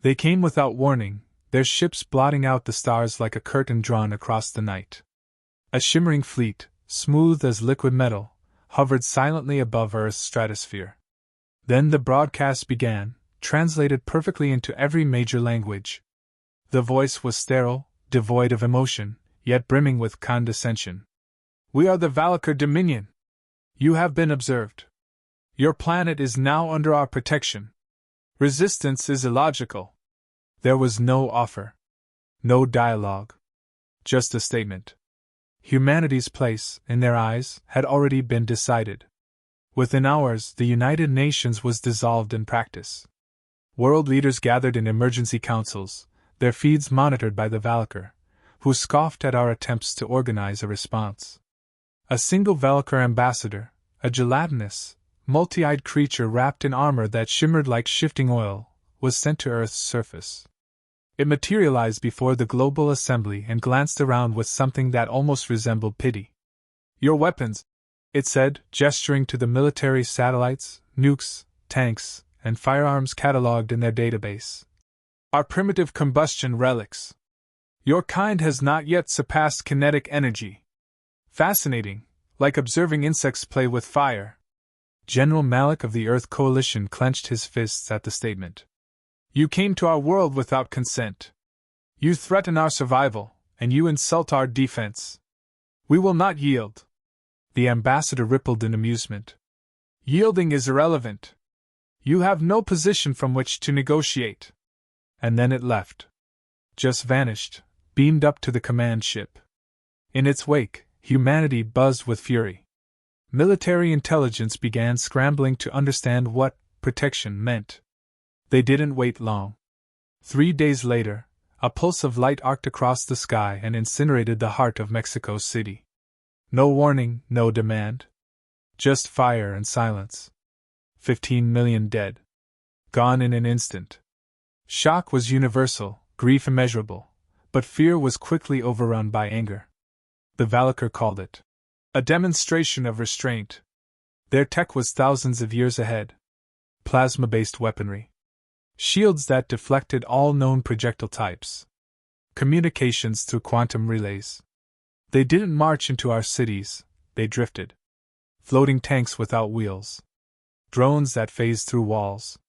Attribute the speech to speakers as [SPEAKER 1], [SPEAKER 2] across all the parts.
[SPEAKER 1] They came without warning, their ships blotting out the stars like a curtain drawn across the night. A shimmering fleet, smooth as liquid metal, hovered silently above Earth's stratosphere. Then the broadcast began, translated perfectly into every major language. The voice was sterile, devoid of emotion, yet brimming with condescension. "We are the Valakar Dominion. You have been observed. Your planet is now under our protection. Resistance is illogical." There was no offer. No dialogue. Just a statement. Humanity's place, in their eyes, had already been decided. Within hours, the United Nations was dissolved in practice. World leaders gathered in emergency councils, their feeds monitored by the Valakar, who scoffed at our attempts to organize a response. A single Valakar ambassador, a gelatinous, multi-eyed creature wrapped in armor that shimmered like shifting oil, was sent to Earth's surface. It materialized before the global assembly and glanced around with something that almost resembled pity. "Your weapons," it said, gesturing to the military satellites, nukes, tanks, and firearms catalogued in their database, "are primitive combustion relics. Your kind has not yet surpassed kinetic energy. Fascinating, like observing insects play with fire." General Malik of the Earth Coalition clenched his fists at the statement. "You came to our world without consent. You threaten our survival, and you insult our defense. We will not yield." The ambassador rippled in amusement. "Yielding is irrelevant. You have no position from which to negotiate." And then it left. Just vanished, beamed up to the command ship. In its wake, humanity buzzed with fury. Military intelligence began scrambling to understand what protection meant. They didn't wait long. 3 days later, a pulse of light arced across the sky and incinerated the heart of Mexico City. No warning, no demand. Just fire and silence. 15 million dead. Gone in an instant. Shock was universal, grief immeasurable, but fear was quickly overrun by anger. The Valakar called it a demonstration of restraint. Their tech was thousands of years ahead. Plasma-based weaponry. Shields that deflected all known projectile types. Communications through quantum relays. They didn't march into our cities, they drifted. Floating tanks without wheels. Drones that phased through walls.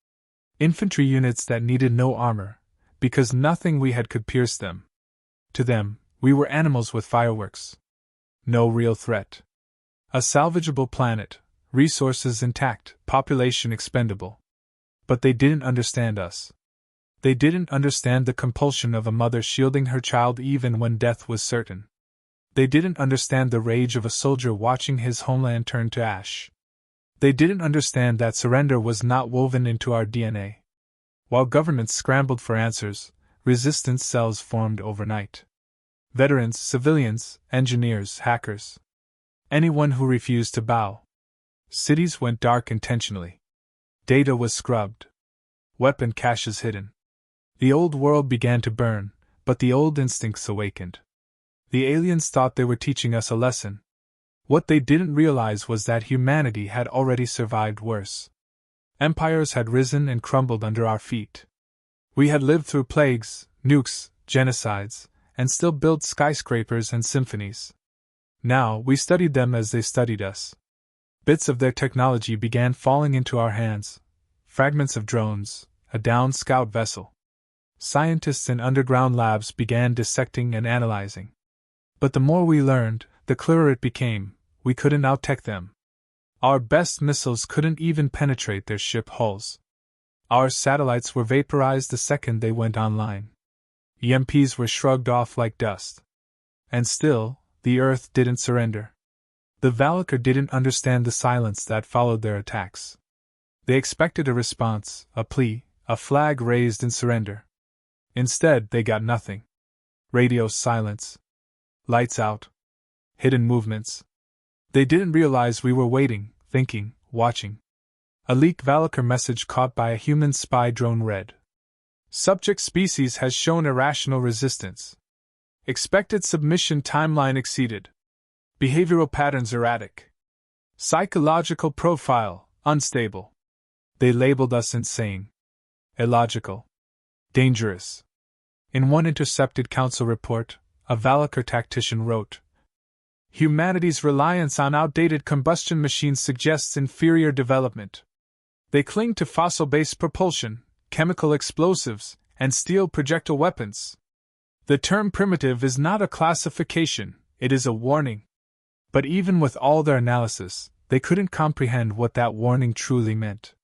[SPEAKER 1] Infantry units that needed no armor, because nothing we had could pierce them. To them, we were animals with fireworks. No real threat. A salvageable planet, resources intact, population expendable. But they didn't understand us. They didn't understand the compulsion of a mother shielding her child even when death was certain. They didn't understand the rage of a soldier watching his homeland turn to ash. They didn't understand that surrender was not woven into our DNA. While governments scrambled for answers, resistance cells formed overnight. Veterans, civilians, engineers, hackers. Anyone who refused to bow. Cities went dark intentionally. Data was scrubbed. Weapon caches hidden. The old world began to burn, but the old instincts awakened. The aliens thought they were teaching us a lesson. What they didn't realize was that humanity had already survived worse. Empires had risen and crumbled under our feet. We had lived through plagues, nukes, genocides, and still built skyscrapers and symphonies. Now we studied them as they studied us. Bits of their technology began falling into our hands. Fragments of drones, a downed scout vessel. Scientists in underground labs began dissecting and analyzing. But the more we learned, the clearer it became, we couldn't out-tech them. Our best missiles couldn't even penetrate their ship hulls. Our satellites were vaporized the second they went online. EMPs were shrugged off like dust. And still, the Earth didn't surrender. The Valakar didn't understand the silence that followed their attacks. They expected a response, a plea, a flag raised in surrender. Instead, they got nothing. Radio silence. Lights out. Hidden movements. They didn't realize we were waiting, thinking, watching. A leaked Valakar message caught by a human spy drone read: "Subject species has shown irrational resistance. Expected submission timeline exceeded. Behavioral patterns erratic. Psychological profile, unstable." They labeled us insane. Illogical. Dangerous. In one intercepted council report, a Valakar tactician wrote, "Humanity's reliance on outdated combustion machines suggests inferior development. They cling to fossil-based propulsion, chemical explosives, and steel projectile weapons. The term primitive is not a classification, it is a warning." But even with all their analysis, they couldn't comprehend what that warning truly meant.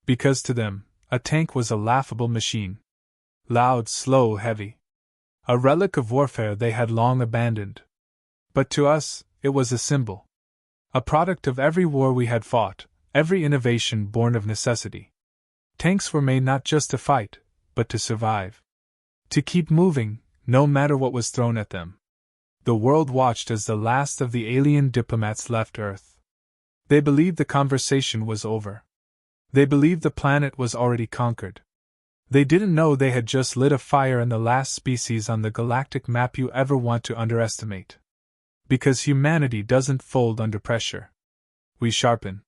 [SPEAKER 1] Because to them, a tank was a laughable machine. Loud, slow, heavy. A relic of warfare they had long abandoned. But to us, it was a symbol. A product of every war we had fought, every innovation born of necessity. Tanks were made not just to fight, but to survive. To keep moving, no matter what was thrown at them. The world watched as the last of the alien diplomats left Earth. They believed the conversation was over. They believed the planet was already conquered. They didn't know they had just lit a fire in the last species on the galactic map you ever want to underestimate. Because humanity doesn't fold under pressure. We sharpen.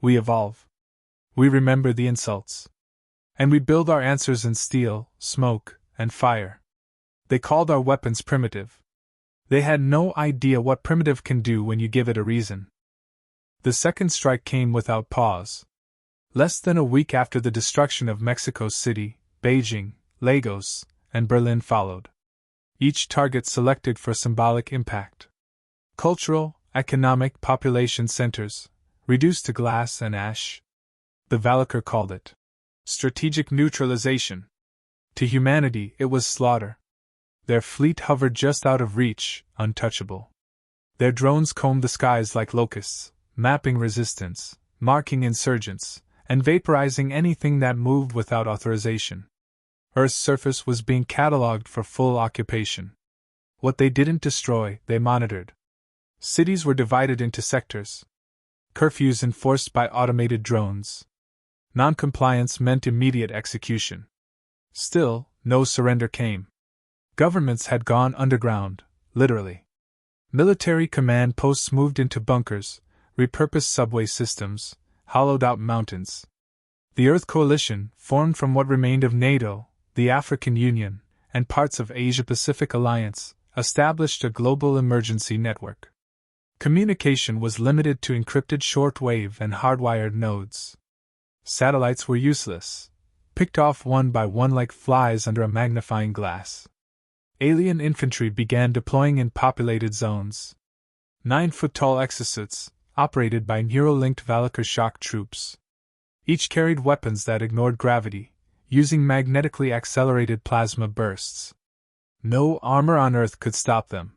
[SPEAKER 1] We evolve. We remember the insults. And we build our answers in steel, smoke, and fire. They called our weapons primitive. They had no idea what primitive can do when you give it a reason. The second strike came without pause. Less than a week after the destruction of Mexico City, Beijing, Lagos, and Berlin followed. Each target selected for symbolic impact. Cultural, economic, population centers, reduced to glass and ash. The Valakar called it strategic neutralization. To humanity, it was slaughter. Their fleet hovered just out of reach, untouchable. Their drones combed the skies like locusts, mapping resistance, marking insurgents, and vaporizing anything that moved without authorization. Earth's surface was being catalogued for full occupation. What they didn't destroy, they monitored. Cities were divided into sectors. Curfews enforced by automated drones. Non-compliance meant immediate execution. Still, no surrender came. Governments had gone underground, literally. Military command posts moved into bunkers, repurposed subway systems, hollowed out mountains. The Earth Coalition, formed from what remained of NATO, the African Union, and parts of Asia-Pacific Alliance, established a global emergency network. Communication was limited to encrypted shortwave and hardwired nodes. Satellites were useless, picked off one by one like flies under a magnifying glass. Alien infantry began deploying in populated zones. 9-foot-tall exosuits, operated by neural-linked Valakar shock troops. Each carried weapons that ignored gravity, using magnetically accelerated plasma bursts. No armor on Earth could stop them.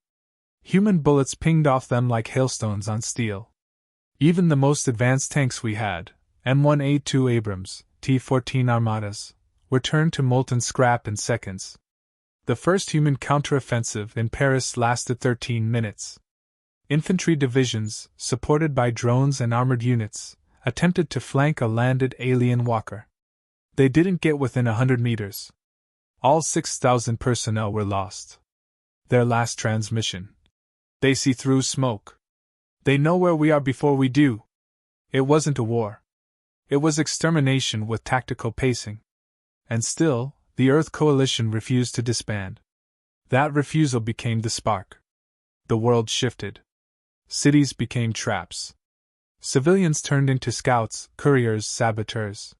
[SPEAKER 1] Human bullets pinged off them like hailstones on steel. Even the most advanced tanks we had, M1A2 Abrams, T-14 Armadas, were turned to molten scrap in seconds. The first human counteroffensive in Paris lasted 13 minutes. Infantry divisions, supported by drones and armored units, attempted to flank a landed alien walker. They didn't get within 100 meters. All 6,000 personnel were lost. Their last transmission. They see through smoke. They know where we are before we do. It wasn't a war. It was extermination with tactical pacing. And still, the Earth Coalition refused to disband. That refusal became the spark. The world shifted. Cities became traps. Civilians turned into scouts, couriers, saboteurs.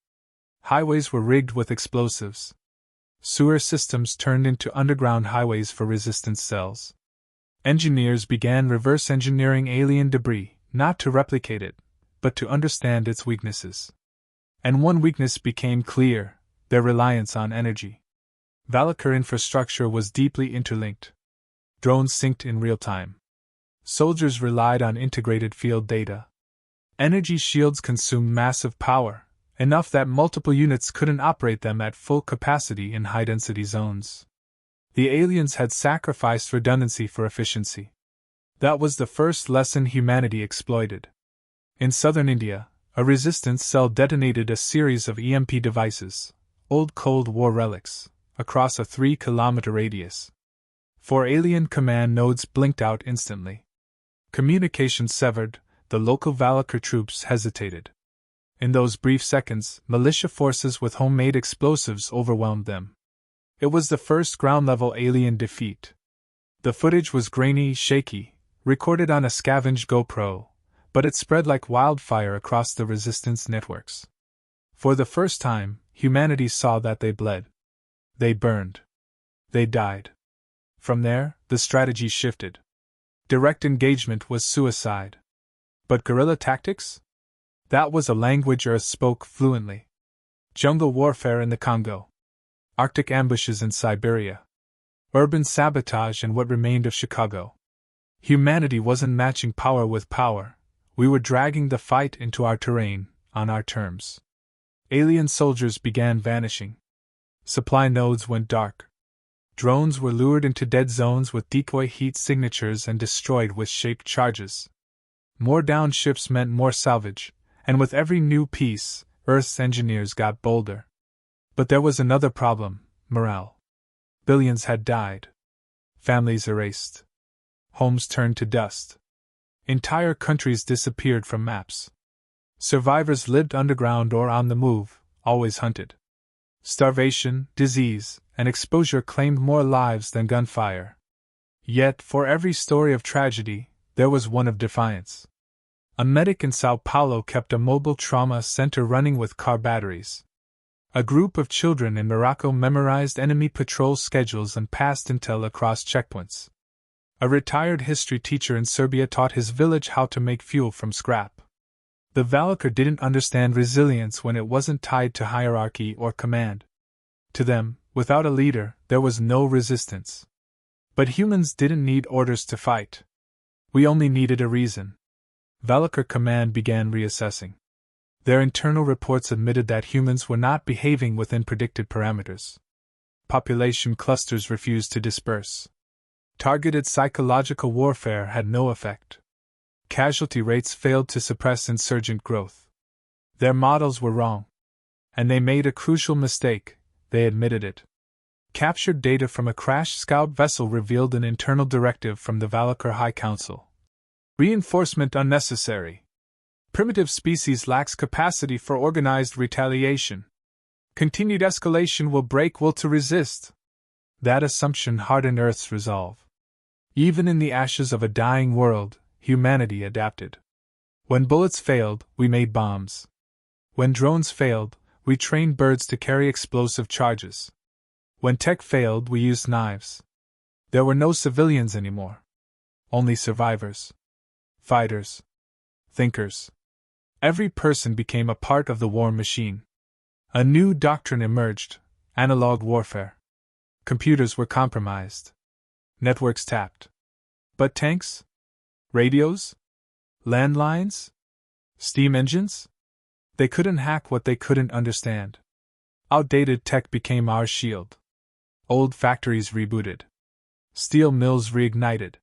[SPEAKER 1] Highways were rigged with explosives. Sewer systems turned into underground highways for resistance cells. Engineers began reverse engineering alien debris, not to replicate it, but to understand its weaknesses. And one weakness became clear: their reliance on energy. Valakar infrastructure was deeply interlinked. Drones synced in real time. Soldiers relied on integrated field data. Energy shields consumed massive power, enough that multiple units couldn't operate them at full capacity in high-density zones. The aliens had sacrificed redundancy for efficiency. That was the first lesson humanity exploited. In southern India, a resistance cell detonated a series of EMP devices, old Cold War relics, across a 3-kilometer radius. 4 alien command nodes blinked out instantly. Communication severed, the local Valakar troops hesitated. In those brief seconds, militia forces with homemade explosives overwhelmed them. It was the first ground-level alien defeat. The footage was grainy, shaky, recorded on a scavenged GoPro, but it spread like wildfire across the resistance networks. For the first time, humanity saw that they bled. They burned. They died. From there, the strategy shifted. Direct engagement was suicide. But guerrilla tactics? That was a language Earth spoke fluently. Jungle warfare in the Congo. Arctic ambushes in Siberia. Urban sabotage in what remained of Chicago. Humanity wasn't matching power with power. We were dragging the fight into our terrain, on our terms. Alien soldiers began vanishing. Supply nodes went dark. Drones were lured into dead zones with decoy heat signatures and destroyed with shaped charges. More downed ships meant more salvage, and with every new piece, Earth's engineers got bolder. But there was another problem: morale. Billions had died. Families erased. Homes turned to dust. Entire countries disappeared from maps. Survivors lived underground or on the move, always hunted. Starvation, disease, and exposure claimed more lives than gunfire. Yet, for every story of tragedy, there was one of defiance. A medic in Sao Paulo kept a mobile trauma center running with car batteries. A group of children in Morocco memorized enemy patrol schedules and passed intel across checkpoints. A retired history teacher in Serbia taught his village how to make fuel from scrap. The Valkyr didn't understand resilience when it wasn't tied to hierarchy or command. To them, without a leader, there was no resistance. But humans didn't need orders to fight. We only needed a reason. Valkyr Command began reassessing. Their internal reports admitted that humans were not behaving within predicted parameters. Population clusters refused to disperse. Targeted psychological warfare had no effect. Casualty rates failed to suppress insurgent growth. Their models were wrong. And they made a crucial mistake, they admitted it. Captured data from a crashed scout vessel revealed an internal directive from the Valkyr High Council. Reinforcement unnecessary. Primitive species lacks capacity for organized retaliation. Continued escalation will break will to resist. That assumption hardened Earth's resolve. Even in the ashes of a dying world, humanity adapted. When bullets failed, we made bombs. When drones failed, we trained birds to carry explosive charges. When tech failed, we used knives. There were no civilians anymore. Only survivors. Fighters. Thinkers. Every person became a part of the war machine. A new doctrine emerged: analog warfare. Computers were compromised. Networks tapped. But tanks? Radios? Landlines? Steam engines? They couldn't hack what they couldn't understand. Outdated tech became our shield. Old factories rebooted. Steel mills reignited.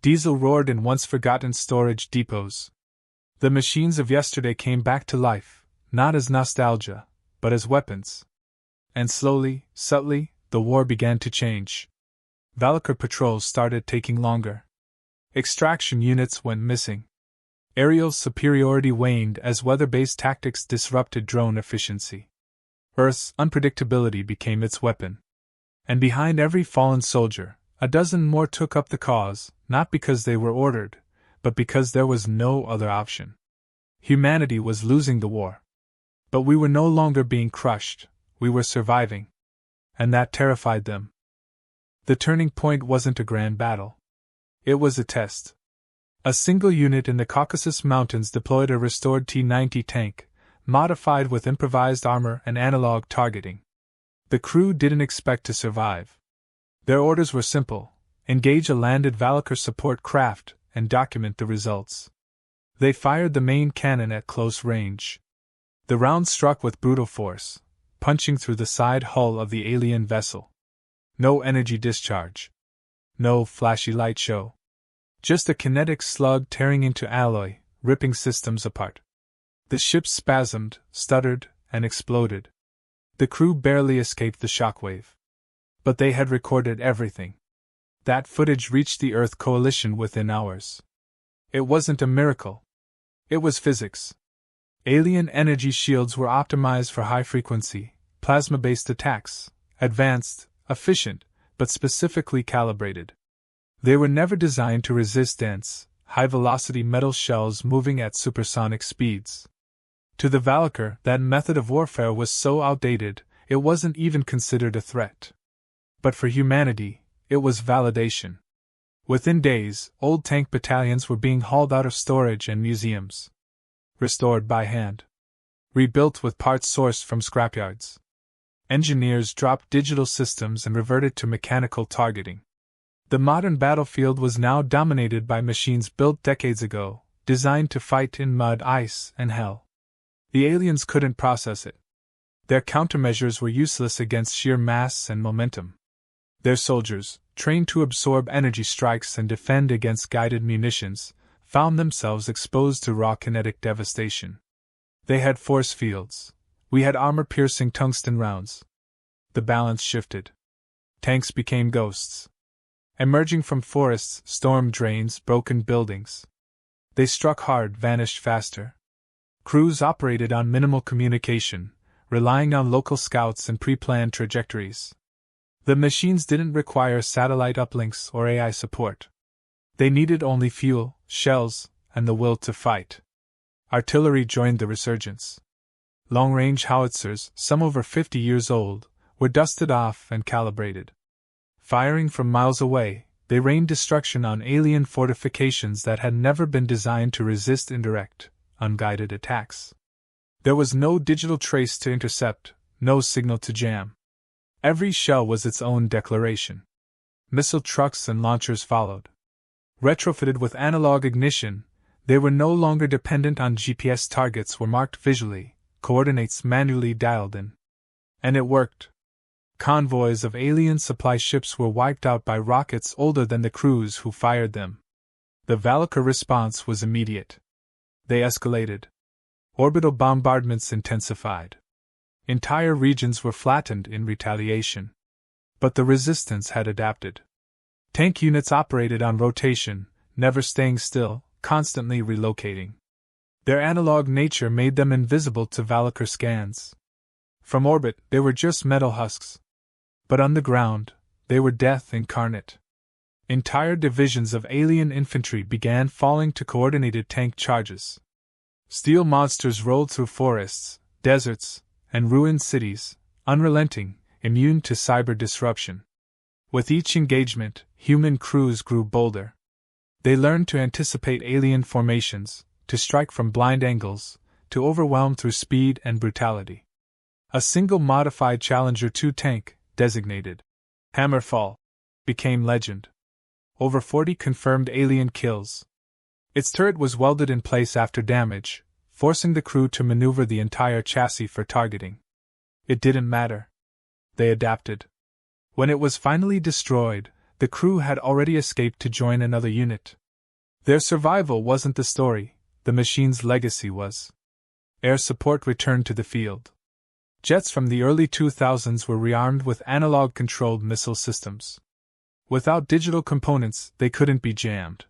[SPEAKER 1] Diesel roared in once-forgotten storage depots. The machines of yesterday came back to life, not as nostalgia, but as weapons. And slowly, subtly, the war began to change. Valkyr patrols started taking longer. Extraction units went missing. Aerial superiority waned as weather-based tactics disrupted drone efficiency. Earth's unpredictability became its weapon. And behind every fallen soldier, a dozen more took up the cause, not because they were ordered, but because there was no other option. Humanity was losing the war. But we were no longer being crushed, we were surviving. And that terrified them. The turning point wasn't a grand battle. It was a test. A single unit in the Caucasus Mountains deployed a restored T-90 tank, modified with improvised armor and analog targeting. The crew didn't expect to survive. Their orders were simple: engage a landed Valkyr support craft and document the results. They fired the main cannon at close range. The round struck with brutal force, punching through the side hull of the alien vessel. No energy discharge. No flashy light show. Just a kinetic slug tearing into alloy, ripping systems apart. The ship spasmed, stuttered, and exploded. The crew barely escaped the shockwave. But they had recorded everything. That footage reached the Earth Coalition within hours. It wasn't a miracle. It was physics. Alien energy shields were optimized for high-frequency, plasma-based attacks, advanced, efficient, but specifically calibrated. They were never designed to resist dense, high-velocity metal shells moving at supersonic speeds. To the Valkyr, that method of warfare was so outdated, it wasn't even considered a threat. But for humanity, it was validation. Within days, old tank battalions were being hauled out of storage and museums. Restored by hand. Rebuilt with parts sourced from scrapyards. Engineers dropped digital systems and reverted to mechanical targeting. The modern battlefield was now dominated by machines built decades ago, designed to fight in mud, ice, and hell. The aliens couldn't process it. Their countermeasures were useless against sheer mass and momentum. Their soldiers, trained to absorb energy strikes and defend against guided munitions, found themselves exposed to raw kinetic devastation. They had force fields. We had armor-piercing tungsten rounds. The balance shifted. Tanks became ghosts. Emerging from forests, storm drains, broken buildings. They struck hard, vanished faster. Crews operated on minimal communication, relying on local scouts and pre-planned trajectories. The machines didn't require satellite uplinks or AI support. They needed only fuel, shells, and the will to fight. Artillery joined the resurgence. Long-range howitzers, some over 50 years old, were dusted off and calibrated. Firing from miles away, they rained destruction on alien fortifications that had never been designed to resist indirect, unguided attacks. There was no digital trace to intercept, no signal to jam. Every shell was its own declaration. Missile trucks and launchers followed. Retrofitted with analog ignition, they were no longer dependent on GPS. Targets were marked visually, coordinates manually dialed in. And it worked. Convoys of alien supply ships were wiped out by rockets older than the crews who fired them. The Valkyr response was immediate. They escalated. Orbital bombardments intensified. Entire regions were flattened in retaliation. But the resistance had adapted. Tank units operated on rotation, never staying still, constantly relocating. Their analog nature made them invisible to Valkyr scans. From orbit, they were just metal husks. But on the ground, they were death incarnate. Entire divisions of alien infantry began falling to coordinated tank charges. Steel monsters rolled through forests, deserts, and ruined cities, unrelenting, immune to cyber disruption. With each engagement, human crews grew bolder. They learned to anticipate alien formations, to strike from blind angles, to overwhelm through speed and brutality. A single modified Challenger 2 tank, designated Hammerfall, became legend. Over 40 confirmed alien kills. Its turret was welded in place after damage, forcing the crew to maneuver the entire chassis for targeting. It didn't matter. They adapted. When it was finally destroyed, the crew had already escaped to join another unit. Their survival wasn't the story, the machine's legacy was. Air support returned to the field. Jets from the early 2000s were rearmed with analog-controlled missile systems. Without digital components, they couldn't be jammed.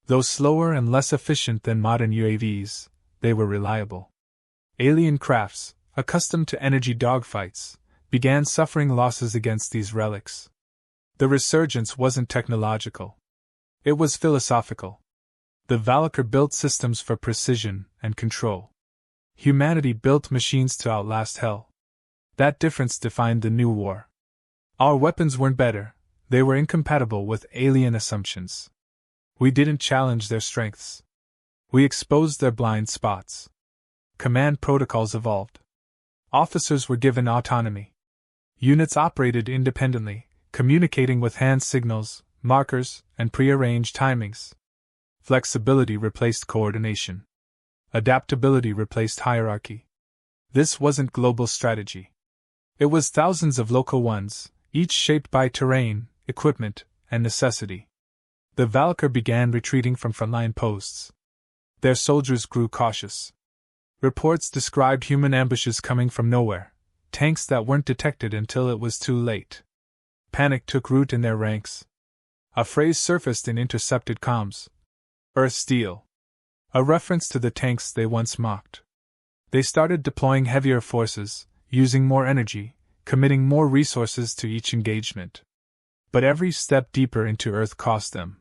[SPEAKER 1] Though slower and less efficient than modern UAVs, they were reliable. Alien crafts, accustomed to energy dogfights, began suffering losses against these relics. The resurgence wasn't technological. It was philosophical. The Valkyr built systems for precision and control. Humanity built machines to outlast hell. That difference defined the new war. Our weapons weren't better, they were incompatible with alien assumptions. We didn't challenge their strengths. We exposed their blind spots. Command protocols evolved. Officers were given autonomy. Units operated independently, communicating with hand signals, markers, and prearranged timings. Flexibility replaced coordination. Adaptability replaced hierarchy. This wasn't global strategy. It was thousands of local ones, each shaped by terrain, equipment, and necessity. The Valkyr began retreating from frontline posts. Their soldiers grew cautious. Reports described human ambushes coming from nowhere, tanks that weren't detected until it was too late. Panic took root in their ranks. A phrase surfaced in intercepted comms: Earth Steel. A reference to the tanks they once mocked. They started deploying heavier forces, using more energy, committing more resources to each engagement. But every step deeper into Earth cost them.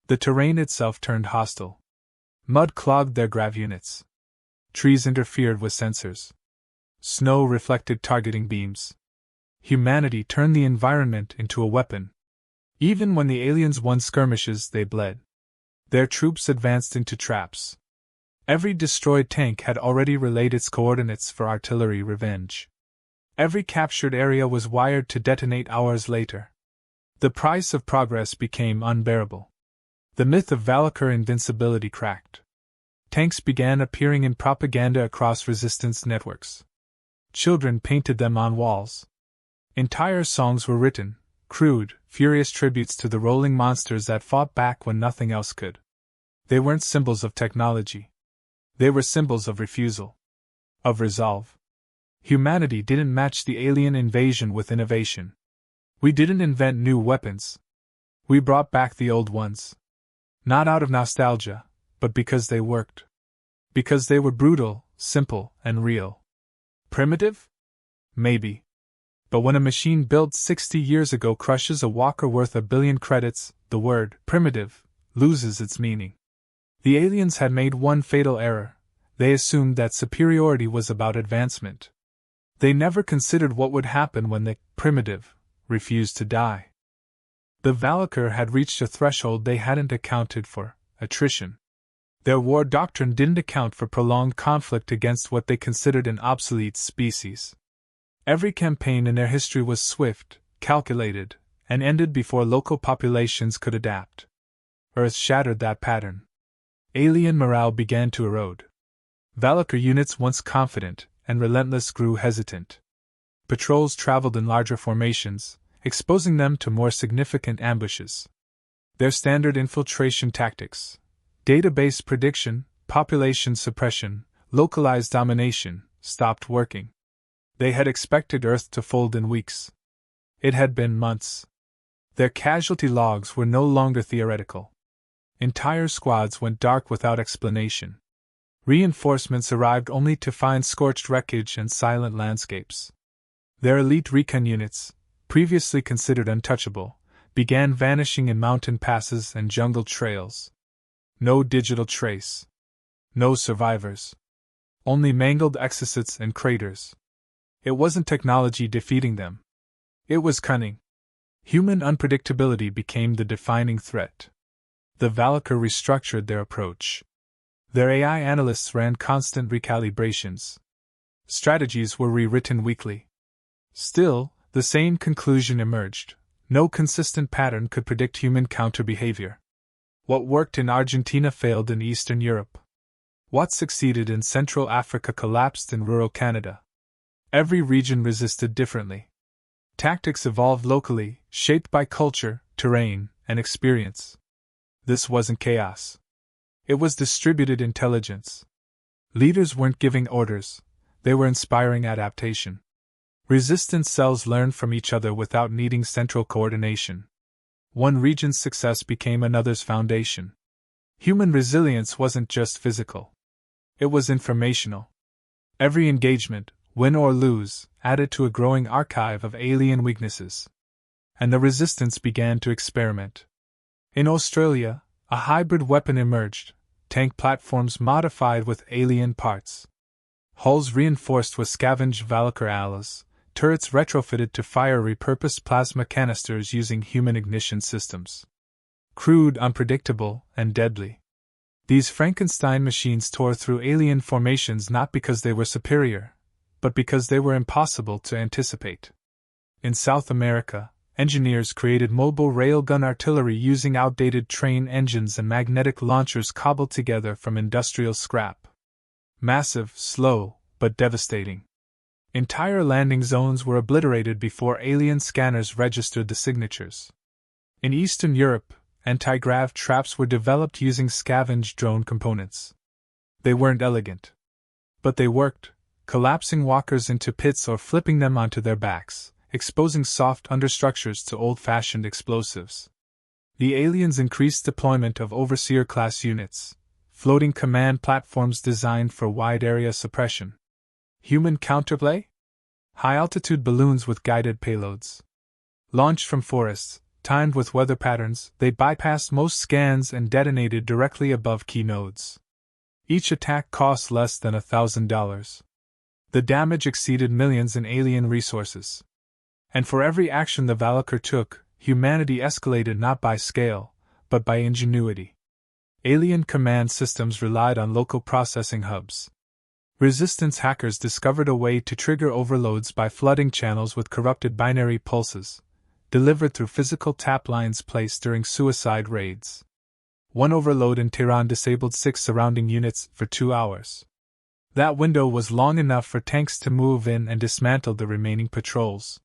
[SPEAKER 1] The terrain itself turned hostile. Mud clogged their grav units. Trees interfered with sensors. Snow reflected targeting beams. Humanity turned the environment into a weapon. Even when the aliens won skirmishes, they bled. Their troops advanced into traps. Every destroyed tank had already relayed its coordinates for artillery revenge. Every captured area was wired to detonate hours later. The price of progress became unbearable. The myth of Valkyr invincibility cracked. Tanks began appearing in propaganda across resistance networks. Children painted them on walls. Entire songs were written, crude, furious tributes to the rolling monsters that fought back when nothing else could. They weren't symbols of technology. They were symbols of refusal. Of resolve. Humanity didn't match the alien invasion with innovation. We didn't invent new weapons. We brought back the old ones. Not out of nostalgia, but because they worked. Because they were brutal, simple, and real. Primitive? Maybe. But when a machine built 60 years ago crushes a walker worth 1 billion credits, the word primitive loses its meaning. The aliens had made one fatal error. They assumed that superiority was about advancement. They never considered what would happen when the primitive refused to die. The Valkyr had reached a threshold they hadn't accounted for: attrition. Their war doctrine didn't account for prolonged conflict against what they considered an obsolete species. Every campaign in their history was swift, calculated, and ended before local populations could adapt. Earth shattered that pattern. Alien morale began to erode. Valkyr units, once confident and relentless, grew hesitant. Patrols traveled in larger formations, exposing them to more significant ambushes. Their standard infiltration tactics, database prediction, population suppression, localized domination, stopped working. They had expected Earth to fold in weeks. It had been months. Their casualty logs were no longer theoretical. Entire squads went dark without explanation. Reinforcements arrived only to find scorched wreckage and silent landscapes. Their elite recon units, previously considered untouchable, began vanishing in mountain passes and jungle trails. No digital trace. No survivors. Only mangled exocets and craters. It wasn't technology defeating them. It was cunning. Human unpredictability became the defining threat. The Valkyr restructured their approach. Their AI analysts ran constant recalibrations. Strategies were rewritten weekly. Still, the same conclusion emerged: no consistent pattern could predict human counter-behavior. What worked in Argentina failed in Eastern Europe. What succeeded in Central Africa collapsed in rural Canada. Every region resisted differently. Tactics evolved locally, shaped by culture, terrain, and experience. This wasn't chaos. It was distributed intelligence. Leaders weren't giving orders, they were inspiring adaptation. Resistance cells learned from each other without needing central coordination. One region's success became another's foundation. Human resilience wasn't just physical. It was informational. Every engagement, win or lose, added to a growing archive of alien weaknesses. And the resistance began to experiment. In Australia, a hybrid weapon emerged: tank platforms modified with alien parts. Hulls reinforced with scavenged Valkyr alloys, turrets retrofitted to fire repurposed plasma canisters using human ignition systems. Crude, unpredictable, and deadly. These Frankenstein machines tore through alien formations not because they were superior, but because they were impossible to anticipate. In South America, engineers created mobile railgun artillery using outdated train engines and magnetic launchers cobbled together from industrial scrap. Massive, slow, but devastating. Entire landing zones were obliterated before alien scanners registered the signatures. In Eastern Europe, anti-grav traps were developed using scavenged drone components. They weren't elegant. But they worked, collapsing walkers into pits or flipping them onto their backs, exposing soft understructures to old-fashioned explosives. The aliens increased deployment of Overseer-class units, floating command platforms designed for wide-area suppression. Human counterplay? High-altitude balloons with guided payloads. Launched from forests, timed with weather patterns, they bypassed most scans and detonated directly above key nodes. Each attack cost less than $1,000. The damage exceeded millions in alien resources. And for every action the Valkyr took, humanity escalated not by scale, but by ingenuity. Alien command systems relied on local processing hubs. Resistance hackers discovered a way to trigger overloads by flooding channels with corrupted binary pulses, delivered through physical tap lines placed during suicide raids. One overload in Tehran disabled 6 surrounding units for 2 hours. That window was long enough for tanks to move in and dismantle the remaining patrols.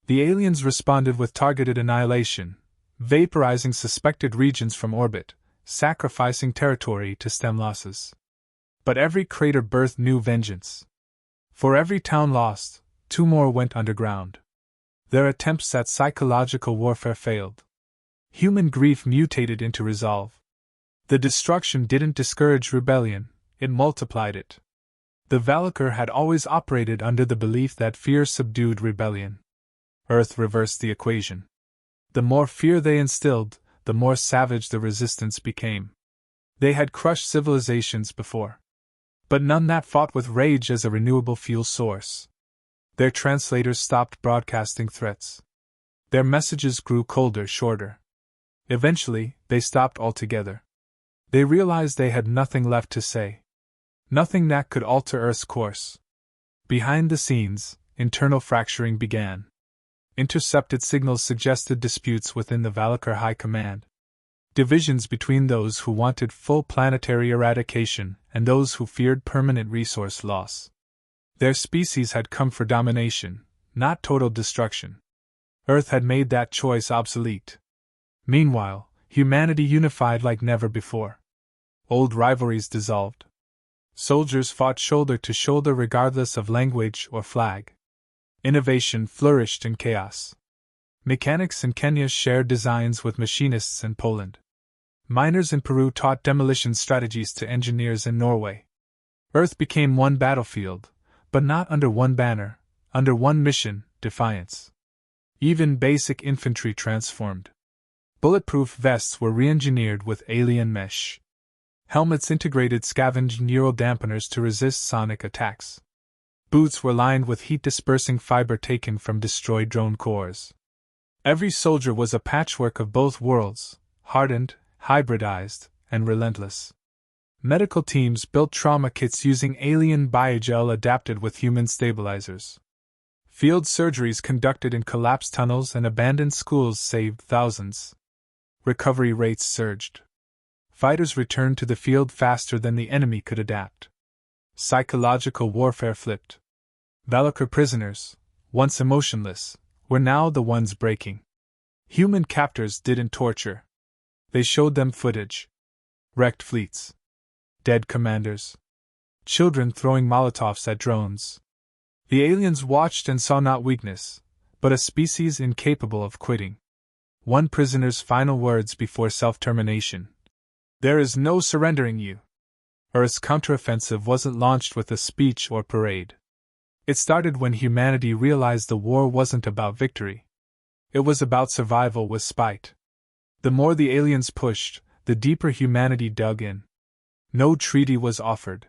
[SPEAKER 1] The aliens responded with targeted annihilation, vaporizing suspected regions from orbit, sacrificing territory to stem losses. But every crater birthed new vengeance. For every town lost, 2 more went underground. Their attempts at psychological warfare failed. Human grief mutated into resolve. The destruction didn't discourage rebellion, it multiplied it. The Valkyr had always operated under the belief that fear subdued rebellion. Earth reversed the equation. The more fear they instilled, the more savage the resistance became. They had crushed civilizations before, but none that fought with rage as a renewable fuel source. Their translators stopped broadcasting threats. Their messages grew colder, shorter. Eventually, they stopped altogether. They realized they had nothing left to say. Nothing that could alter Earth's course. Behind the scenes, internal fracturing began. Intercepted signals suggested disputes within the Valkyr High Command. Divisions between those who wanted full planetary eradication and those who feared permanent resource loss. Their species had come for domination, not total destruction. Earth had made that choice obsolete. Meanwhile, humanity unified like never before. Old rivalries dissolved. Soldiers fought shoulder to shoulder regardless of language or flag. Innovation flourished in chaos. Mechanics in Kenya shared designs with machinists in Poland. Miners in Peru taught demolition strategies to engineers in Norway. Earth became one battlefield, but not under one banner, under one mission, defiance. Even basic infantry transformed. Bulletproof vests were re-engineered with alien mesh. Helmets integrated scavenged neural dampeners to resist sonic attacks. Boots were lined with heat-dispersing fiber taken from destroyed drone cores. Every soldier was a patchwork of both worlds, hardened, hybridized, and relentless. Medical teams built trauma kits using alien biogel adapted with human stabilizers. Field surgeries conducted in collapsed tunnels and abandoned schools saved thousands. Recovery rates surged. Fighters returned to the field faster than the enemy could adapt. Psychological warfare flipped. Valkyr prisoners, once emotionless, were now the ones breaking. Human captors didn't torture. They showed them footage. Wrecked fleets. Dead commanders. Children throwing Molotovs at drones. The aliens watched and saw not weakness, but a species incapable of quitting. One prisoner's final words before self-termination. "There is no surrendering you." Earth's counteroffensive wasn't launched with a speech or parade. It started when humanity realized the war wasn't about victory. It was about survival with spite. The more the aliens pushed, the deeper humanity dug in. No treaty was offered.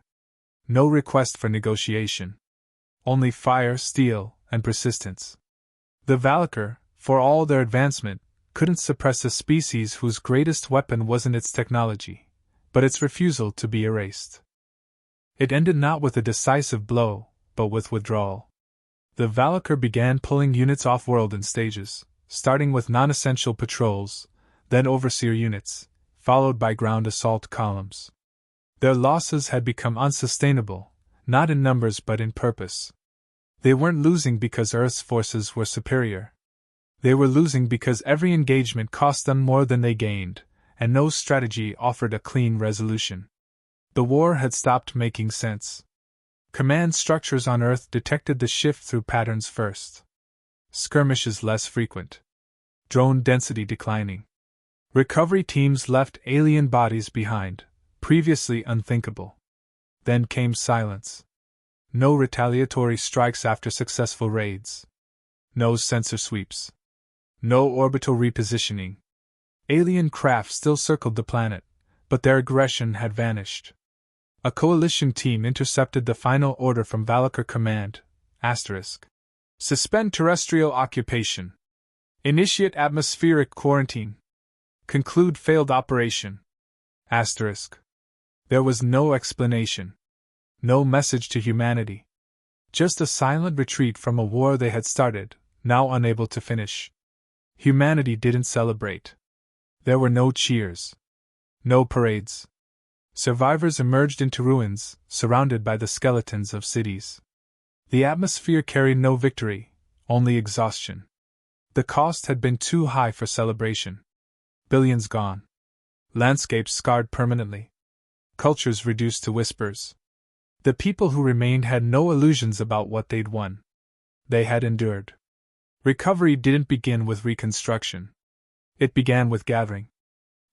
[SPEAKER 1] No request for negotiation. Only fire, steel, and persistence. The Valkyr, for all their advancement, couldn't suppress a species whose greatest weapon wasn't its technology, but its refusal to be erased. It ended not with a decisive blow, but with withdrawal. The Valkyr began pulling units off-world in stages, starting with non-essential patrols, then overseer units, followed by ground assault columns. Their losses had become unsustainable, not in numbers but in purpose. They weren't losing because Earth's forces were superior. They were losing because every engagement cost them more than they gained, and no strategy offered a clean resolution. The war had stopped making sense. Command structures on Earth detected the shift through patterns first. Skirmishes less frequent. Drone density declining. Recovery teams left alien bodies behind, previously unthinkable. Then came silence. no retaliatory strikes after successful raids. No sensor sweeps. No orbital repositioning. Alien craft still circled the planet, but their aggression had vanished. A coalition team intercepted the final order from Valakar Command, **. Suspend terrestrial occupation. Initiate atmospheric quarantine. Conclude failed operation. **. There was no explanation. No message to humanity. Just a silent retreat from a war they had started, now unable to finish. Humanity didn't celebrate. There were no cheers. No parades. Survivors emerged into ruins, surrounded by the skeletons of cities. The atmosphere carried no victory, only exhaustion. The cost had been too high for celebration. Billions gone. Landscapes scarred permanently. Cultures reduced to whispers. The people who remained had no illusions about what they'd won. They had endured. Recovery didn't begin with reconstruction. It began with gathering.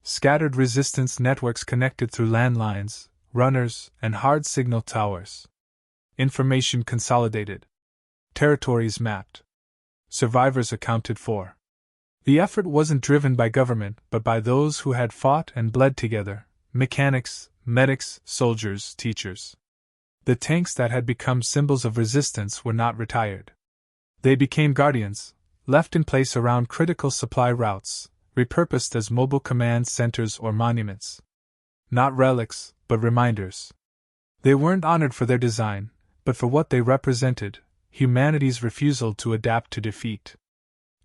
[SPEAKER 1] Scattered resistance networks connected through landlines, runners, and hard signal towers. Information consolidated. Territories mapped. Survivors accounted for. The effort wasn't driven by government but by those who had fought and bled together: mechanics, medics, soldiers, teachers. The tanks that had become symbols of resistance were not retired. They became guardians, left in place around critical supply routes, repurposed as mobile command centers or monuments. Not relics, but reminders. They weren't honored for their design, but for what they represented: humanity's refusal to adapt to defeat.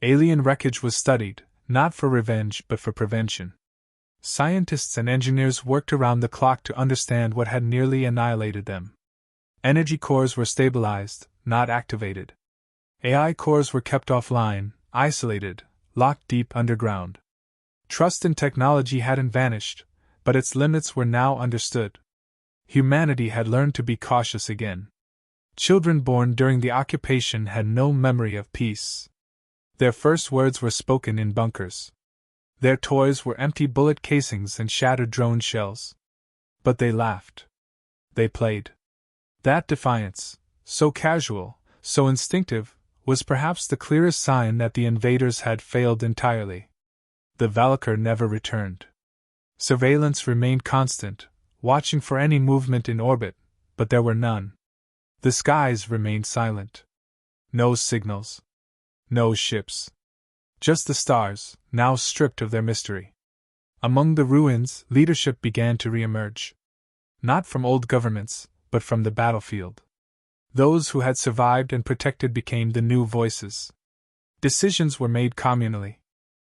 [SPEAKER 1] Alien wreckage was studied, not for revenge but for prevention. Scientists and engineers worked around the clock to understand what had nearly annihilated them. Energy cores were stabilized, not activated. AI cores were kept offline, isolated, locked deep underground. Trust in technology hadn't vanished, but its limits were now understood. Humanity had learned to be cautious again. Children born during the occupation had no memory of peace. Their first words were spoken in bunkers. Their toys were empty bullet casings and shattered drone shells. But they laughed. They played. That defiance, so casual, so instinctive, was perhaps the clearest sign that the invaders had failed entirely. The Valakar never returned. Surveillance remained constant, watching for any movement in orbit, but there were none. The skies remained silent. No signals. No ships. Just the stars, now stripped of their mystery. Among the ruins, leadership began to re-emerge. Not from old governments, but from the battlefield. Those who had survived and protected became the new voices. Decisions were made communally.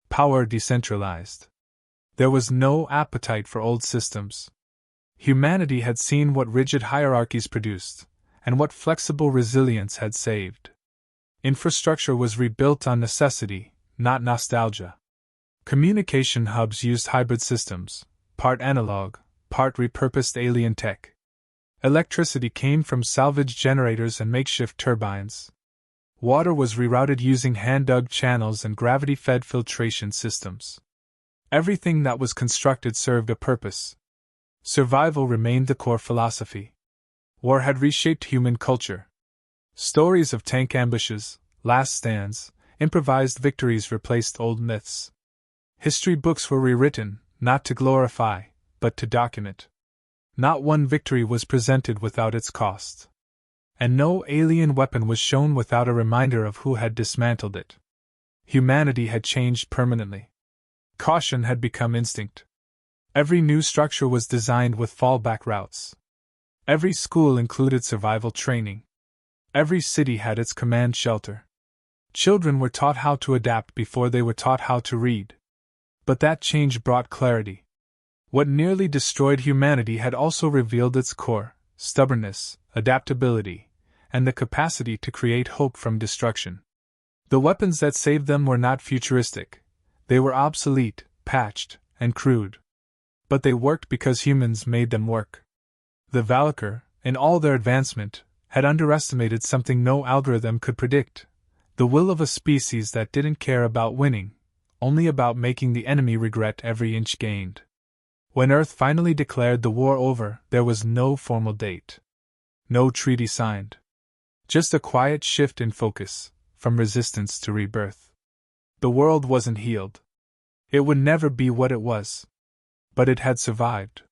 [SPEAKER 1] Power decentralized. There was no appetite for old systems. Humanity had seen what rigid hierarchies produced, and what flexible resilience had saved. Infrastructure was rebuilt on necessity, not nostalgia. Communication hubs used hybrid systems, part analog, part repurposed alien tech. Electricity came from salvage generators and makeshift turbines. Water was rerouted using hand-dug channels and gravity-fed filtration systems. Everything that was constructed served a purpose. Survival remained the core philosophy. War had reshaped human culture. Stories of tank ambushes, last stands, improvised victories replaced old myths. History books were rewritten, not to glorify, but to document. Not one victory was presented without its cost. And no alien weapon was shown without a reminder of who had dismantled it. Humanity had changed permanently. Caution had become instinct. Every new structure was designed with fallback routes. Every school included survival training. Every city had its command shelter. Children were taught how to adapt before they were taught how to read. But that change brought clarity. What nearly destroyed humanity had also revealed its core: stubbornness, adaptability, and the capacity to create hope from destruction. The weapons that saved them were not futuristic. They were obsolete, patched, and crude. But they worked because humans made them work. The Valakar, in all their advancement, had underestimated something no algorithm could predict: the will of a species that didn't care about winning, only about making the enemy regret every inch gained. When Earth finally declared the war over, there was no formal date. No treaty signed. Just a quiet shift in focus, from resistance to rebirth. The world wasn't healed. It would never be what it was. But it had survived.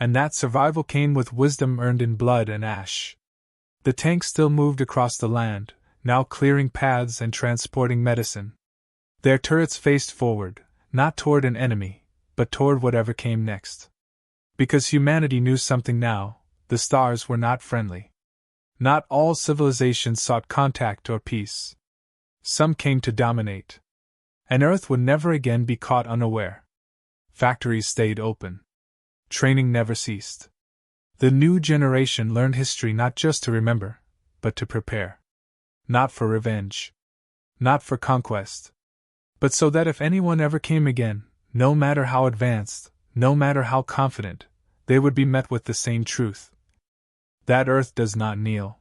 [SPEAKER 1] And that survival came with wisdom earned in blood and ash. The tank still moved across the land, now clearing paths and transporting medicine. Their turrets faced forward, not toward an enemy, but toward whatever came next. Because humanity knew something now, the stars were not friendly. Not all civilizations sought contact or peace. Some came to dominate. And Earth would never again be caught unaware. Factories stayed open. Training never ceased. The new generation learned history not just to remember, but to prepare. Not for revenge. Not for conquest. But so that if anyone ever came again, no matter how advanced, no matter how confident, they would be met with the same truth. That Earth does not kneel.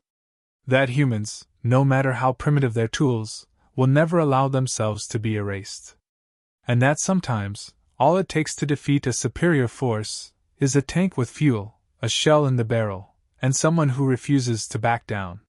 [SPEAKER 1] That humans, no matter how primitive their tools, will never allow themselves to be erased. And that sometimes, all it takes to defeat a superior force is a tank with fuel, a shell in the barrel, and someone who refuses to back down.